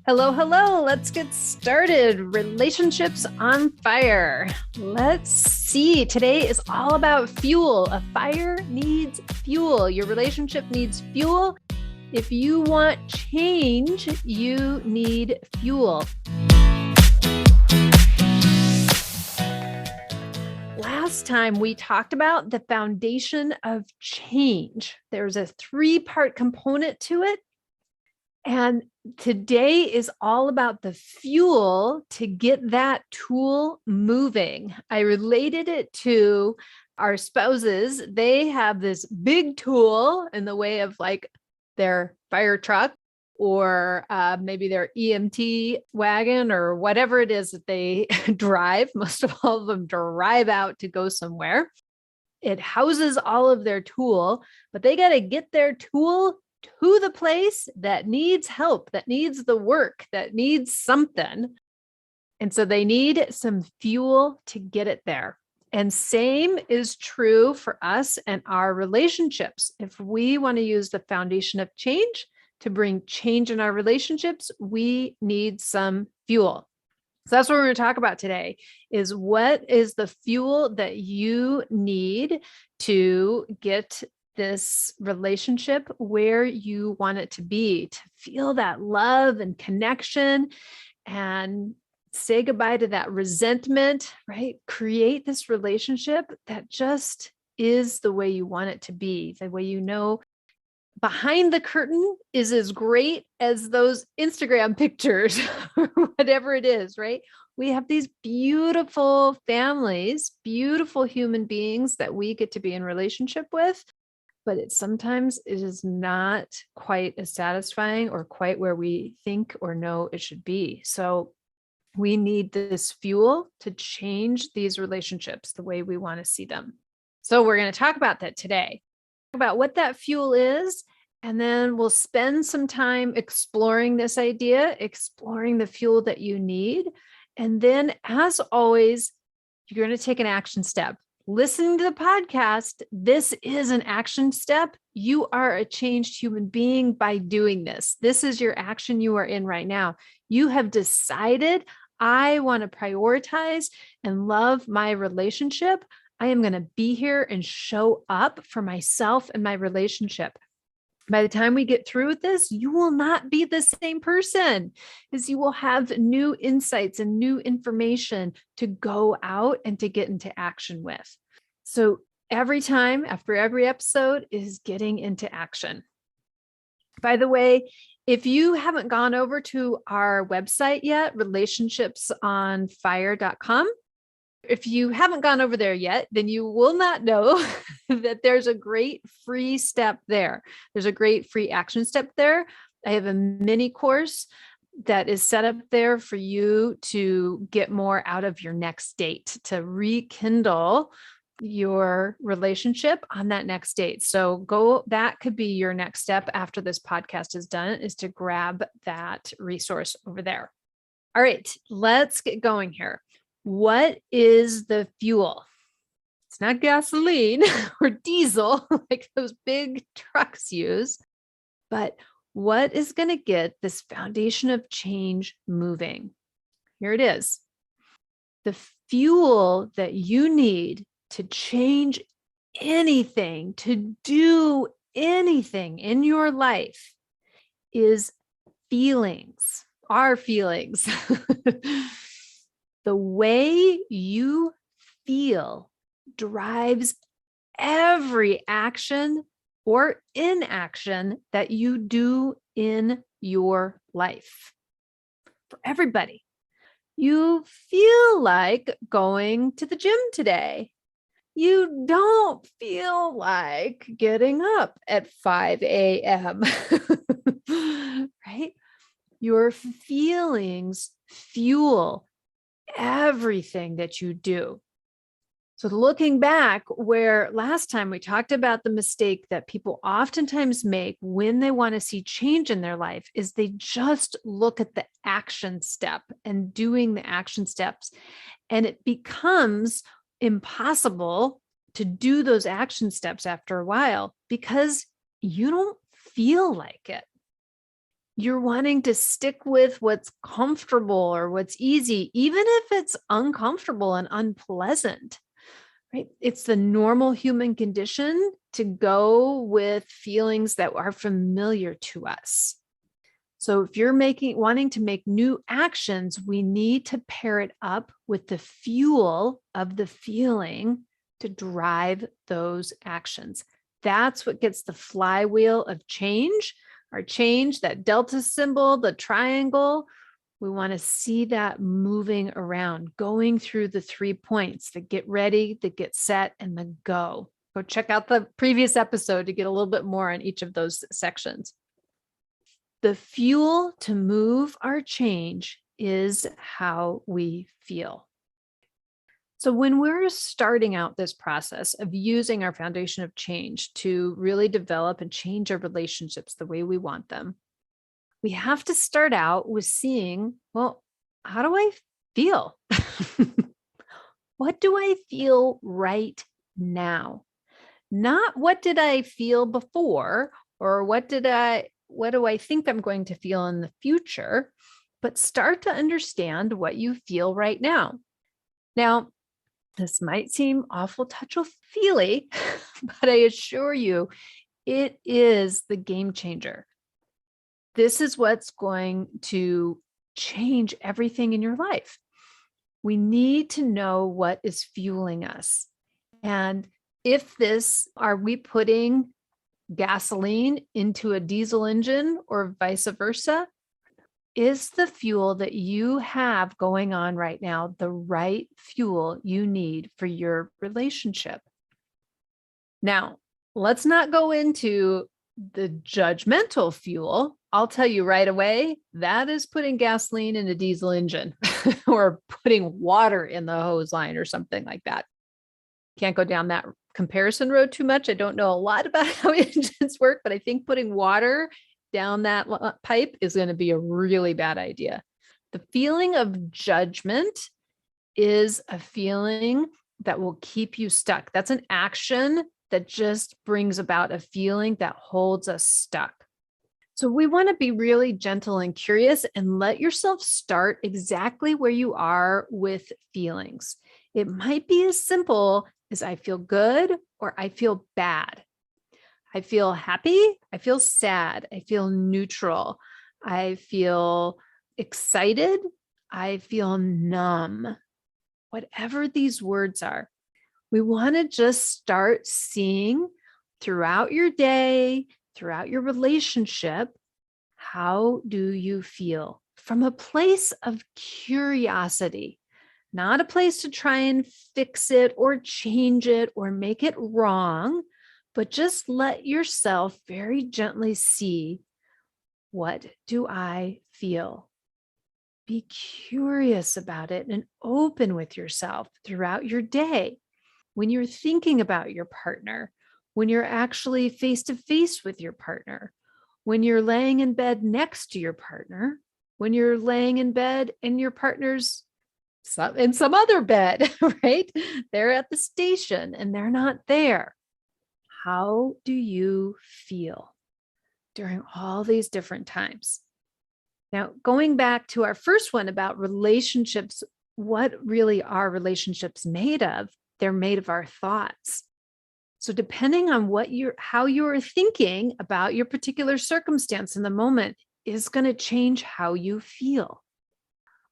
Hello, hello. Let's get started. Relationships on fire. Let's see. Today is all about fuel. A fire needs fuel. Your relationship needs fuel. If you want change, you need fuel. Last time we talked about the foundation of change. There's a 3-part component to it. And today is all about the fuel to get that tool moving. I related it to our spouses. They have this big tool in the way of like their fire truck or maybe their EMT wagon or whatever it is that they drive. Most of all of them drive out to go somewhere. It houses all of their tool, but they got to get their tool to the place that needs help, that needs the work, that needs something. And so they need some fuel to get it there. And same is true for us and our relationships. If we want to use the foundation of change to bring change in our relationships, we need some fuel. So that's what we're going to talk about today is what is the fuel that you need to get this relationship where you want it to be, to feel that love and connection and say goodbye to that resentment, right? Create this relationship that just is the way you want it to be, the way you know behind the curtain is as great as those Instagram pictures or whatever it is, right? We have these beautiful families, beautiful human beings that we get to be in relationship with. But sometimes it is not quite as satisfying or quite where we think or know it should be. So we need this fuel to change these relationships the way we want to see them. So we're going to talk about that today, about what that fuel is. And then we'll spend some time exploring this idea, exploring the fuel that you need. And then, as always, you're going to take an action step. Listening to the podcast, this is an action step. You are a changed human being by doing this. This is your action you are in right now. You have decided, I want to prioritize and love my relationship. I am going to be here and show up for myself and my relationship. By the time we get through with this, you will not be the same person, because you will have new insights and new information to go out and to get into action with. So every time after every episode is getting into action. By the way, if you haven't gone over to our website yet, relationshipsonfire.com, if you haven't gone over there yet, then you will not know that there's a great free step there. There's a great free action step there. I have a mini course that is set up there for you to get more out of your next date, to rekindle your relationship on that next date. So that could be your next step after this podcast is done, is to grab that resource over there. All right, let's get going here. What is the fuel? It's not gasoline or diesel like those big trucks use, but what is going to get this foundation of change moving? Here it is. The fuel that you need to change anything, to do anything in your life is feelings, our feelings. The way you feel drives every action or inaction that you do in your life. For everybody, you feel like going to the gym today. You don't feel like getting up at 5 a.m., right? Your feelings fuel everything that you do. So looking back, where last time we talked about the mistake that people oftentimes make when they want to see change in their life is they just look at the action step and doing the action steps. And it becomes impossible to do those action steps after a while because you don't feel like it. You're wanting to stick with what's comfortable or what's easy, even if it's uncomfortable and unpleasant, right? It's the normal human condition to go with feelings that are familiar to us. So if you're wanting to make new actions, we need to pair it up with the fuel of the feeling to drive those actions. That's what gets the flywheel of change, our change, that delta symbol, the triangle. We want to see that moving around, going through the 3 points: the get ready, the get set, and the go. Go check out the previous episode to get a little bit more on each of those sections. The fuel to move our change is how we feel. So when we're starting out this process of using our foundation of change to really develop and change our relationships the way we want them, we have to start out with seeing, well, how do I feel? What do I feel right now? Not what did I feel before, or what do I think I'm going to feel in the future, but start to understand what you feel right now. Now, this might seem awful touchy-feely, but I assure you, it is the game changer. This is what's going to change everything in your life. We need to know what is fueling us. And are we putting gasoline into a diesel engine or vice versa? Is the fuel that you have going on right now the right fuel you need for your relationship? Now, let's not go into the judgmental fuel. I'll tell you right away, that is putting gasoline in a diesel engine or putting water in the hose line or something like that. Can't go down that comparison road too much. I don't know a lot about how engines work, but I think putting water down that pipe is going to be a really bad idea. The feeling of judgment is a feeling that will keep you stuck. That's an action that just brings about a feeling that holds us stuck. So we want to be really gentle and curious and let yourself start exactly where you are with feelings. It might be as simple as I feel good or I feel bad. I feel happy, I feel sad, I feel neutral, I feel excited, I feel numb. Whatever these words are, we want to just start seeing throughout your day, throughout your relationship, how do you feel from a place of curiosity, not a place to try and fix it or change it or make it wrong, but just let yourself very gently see, what do I feel? Be curious about it and open with yourself throughout your day. When you're thinking about your partner, when you're actually face to face with your partner, when you're laying in bed next to your partner, when you're laying in bed and your partner's in some other bed, right? They're at the station and they're not there. How do you feel during all these different times? Now, going back to our first one about relationships, what really are relationships made of? They're made of our thoughts. So depending on how you're thinking about your particular circumstance in the moment is going to change how you feel.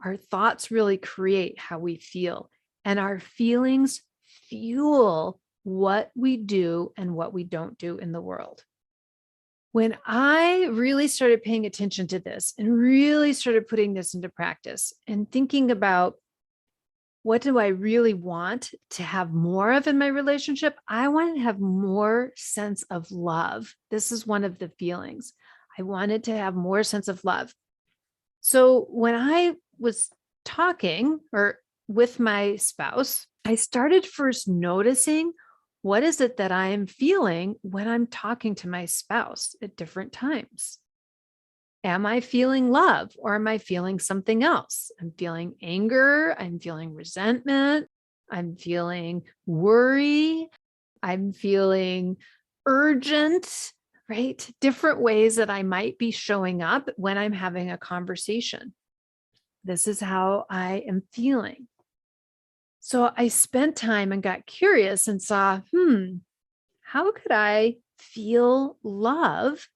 Our thoughts really create how we feel, and our feelings fuel what we do and what we don't do in the world. When I really started paying attention to this and really started putting this into practice and thinking about, what do I really want to have more of in my relationship? I want to have more sense of love. This is one of the feelings. I wanted to have more sense of love. So when I was talking or with my spouse, I started first noticing, what is it that I am feeling when I'm talking to my spouse at different times? Am I feeling love or am I feeling something else? I'm feeling anger. I'm feeling resentment. I'm feeling worry. I'm feeling urgent. right? Different ways that I might be showing up when I'm having a conversation. This is how I am feeling. So I spent time and got curious and saw, how could I feel love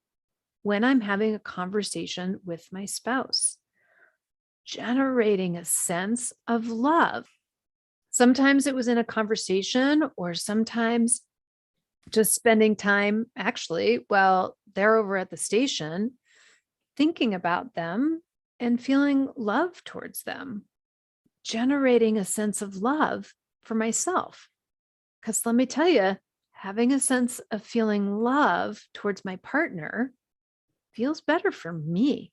when I'm having a conversation with my spouse? Generating a sense of love. Sometimes it was in a conversation, or sometimes just spending time actually while they're over at the station, thinking about them and feeling love towards them, generating a sense of love for myself. Because let me tell you, having a sense of feeling love towards my partner feels better for me.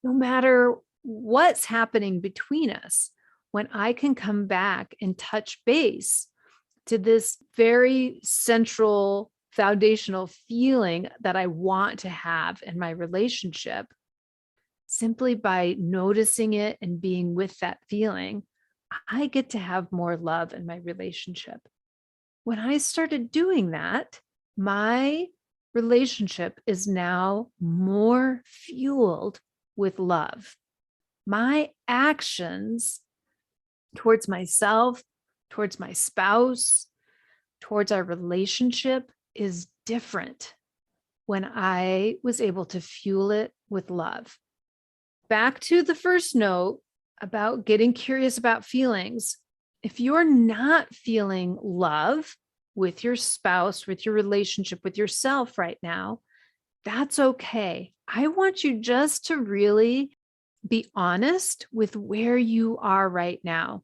No matter what's happening between us, when I can come back and touch base to this very central foundational feeling that I want to have in my relationship, simply by noticing it and being with that feeling, I get to have more love in my relationship. When I started doing that, my relationship is now more fueled with love. My actions towards myself, towards my spouse, towards our relationship is different when I was able to fuel it with love. Back to the first note about getting curious about feelings. If you're not feeling love with your spouse, with your relationship, with yourself right now, that's okay. I want you just to really be honest with where you are right now.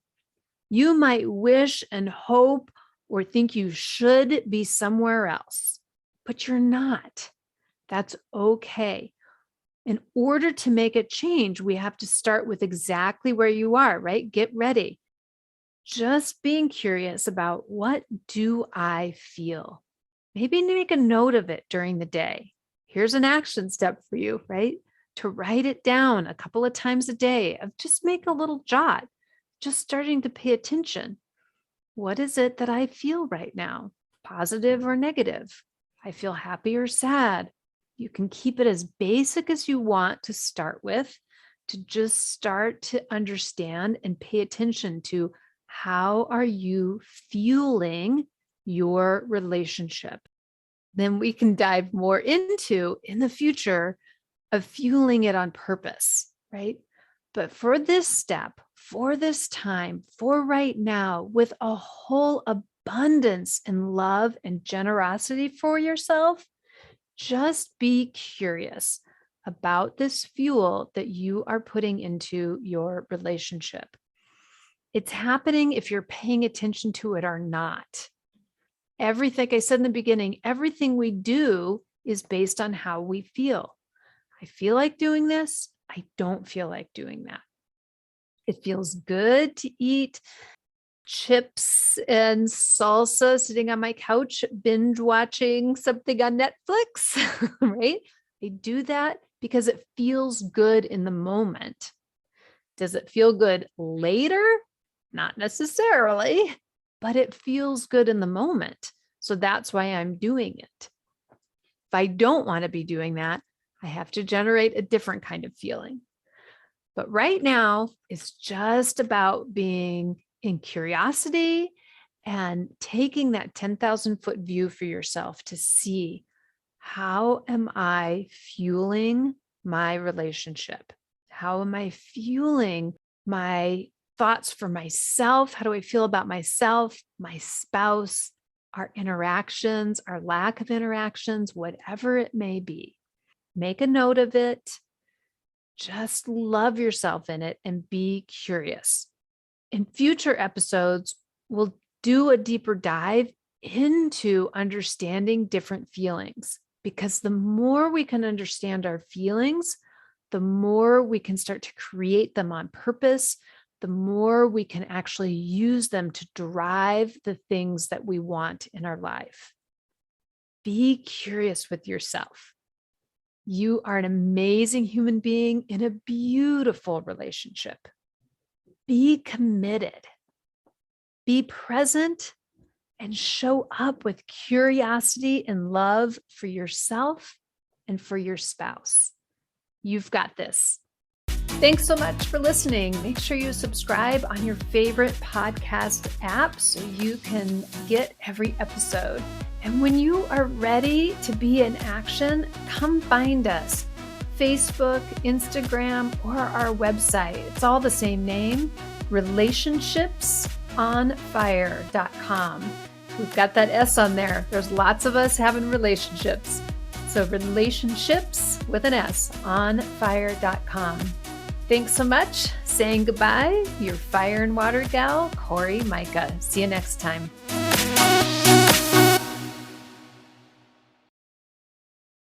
You might wish and hope or think you should be somewhere else, but you're not. That's okay. In order to make a change, we have to start with exactly where you are, right? Get ready. Just being curious about, what do I feel? Maybe make a note of it during the day. Here's an action step for you, right? To write it down a couple of times a day, of just make a little jot, just starting to pay attention. What is it that I feel right now? Positive or negative? I feel happy or sad? You can keep it as basic as you want to start with, to just start to understand and pay attention to, how are you fueling your relationship? Then we can dive more into, in the future, of fueling it on purpose, right? But for this step, for this time, for right now, with a whole abundance and love and generosity for yourself, just be curious about this fuel that you are putting into your relationship. It's happening if you're paying attention to it or not. Everything, like I said in the beginning, everything we do is based on how we feel. I feel like doing this. I don't feel like doing that. It feels good to eat chips and salsa sitting on my couch, binge watching something on Netflix, right? I do that because it feels good in the moment. Does it feel good later? Not necessarily, but it feels good in the moment. So that's why I'm doing it. If I don't want to be doing that, I have to generate a different kind of feeling. But right now, it's just about being in curiosity and taking that 10,000-foot view for yourself to see, how am I fueling my relationship? How am I fueling my thoughts for myself? How do I feel about myself, my spouse, our interactions, our lack of interactions, whatever it may be? Make a note of it. Just love yourself in it and be curious. In future episodes, we'll do a deeper dive into understanding different feelings, because the more we can understand our feelings, the more we can start to create them on purpose, the more we can actually use them to drive the things that we want in our life. Be curious with yourself. You are an amazing human being in a beautiful relationship. Be committed. Be present and show up with curiosity and love for yourself and for your spouse. You've got this. Thanks so much for listening. Make sure you subscribe on your favorite podcast app so you can get every episode. And when you are ready to be in action, come find us. Facebook, Instagram, or our website. It's all the same name, relationshipsonfire.com. We've got that S on there. There's lots of us having relationships. So relationships with an S on fire.com. Thanks so much. Saying goodbye, your fire and water gal, Corey Micah. See you next time.